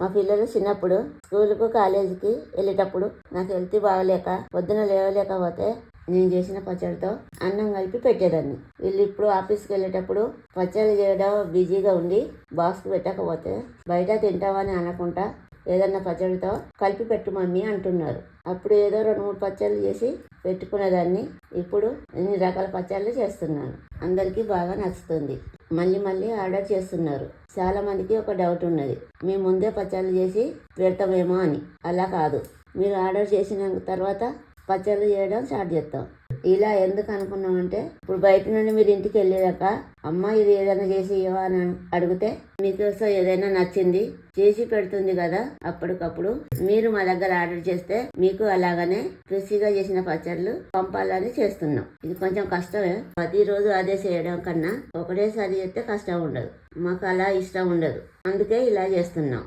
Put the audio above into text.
మా పిల్లలు చిన్నప్పుడు స్కూల్కు కాలేజీకి వెళ్ళేటప్పుడు నాకు హెల్త్ బాగలేక పొద్దున లేవలేకపోతే నేను చేసిన పచ్చడితో అన్నం కలిపి పెట్టేదాన్ని. వీళ్ళు ఇప్పుడు ఆఫీస్కి వెళ్ళేటప్పుడు పచ్చడి చేయడం బిజీగా ఉండి బాక్స్కి పెట్టకపోతే బయట తింటామని అనకుండా ఏదన్నా పచ్చడితో కలిపి పెట్టు మమ్మీ అంటున్నారు. అప్పుడు ఏదో 2-3 పచ్చళ్ళు చేసి పెట్టుకునేదాన్ని. ఇప్పుడు ఎన్ని రకాల పచ్చళ్ళు చేస్తున్నాను. అందరికీ బాగా నచ్చుతుంది. మళ్ళీ ఆర్డర్ చేస్తున్నారు. చాలా మందికి ఒక డౌట్ ఉన్నది, మేము ముందే పచ్చళ్ళు చేసి పెడతామేమో అని. అలా కాదు, మీరు ఆర్డర్ చేసిన తర్వాత పచ్చళ్ళు చేయడం స్టార్ట్ చేస్తాం. ఇలా ఎందుకు అనుకున్నామంటే, ఇప్పుడు బయట నుండి మీరు ఇంటికి వెళ్ళాక అమ్మ ఇది ఏదైనా చేసి ఇవ్వా అని అడిగితే మీకోసం ఏదైనా నచ్చింది చేసి పెడుతుంది కదా. అప్పటికప్పుడు మీరు మా దగ్గర ఆర్డర్ చేస్తే మీకు అలాగనే ఫ్రెష్గా చేసిన పచ్చళ్ళు పంపాలని చేస్తున్నాం. ఇది కొంచెం కష్టమే. ప్రతిరోజు అదే చేయడం కన్నా ఒకటేసారి చేస్తే కష్టం ఉండదు. మాకు అలా ఇష్టం ఉండదు, అందుకే ఇలా చేస్తున్నాం.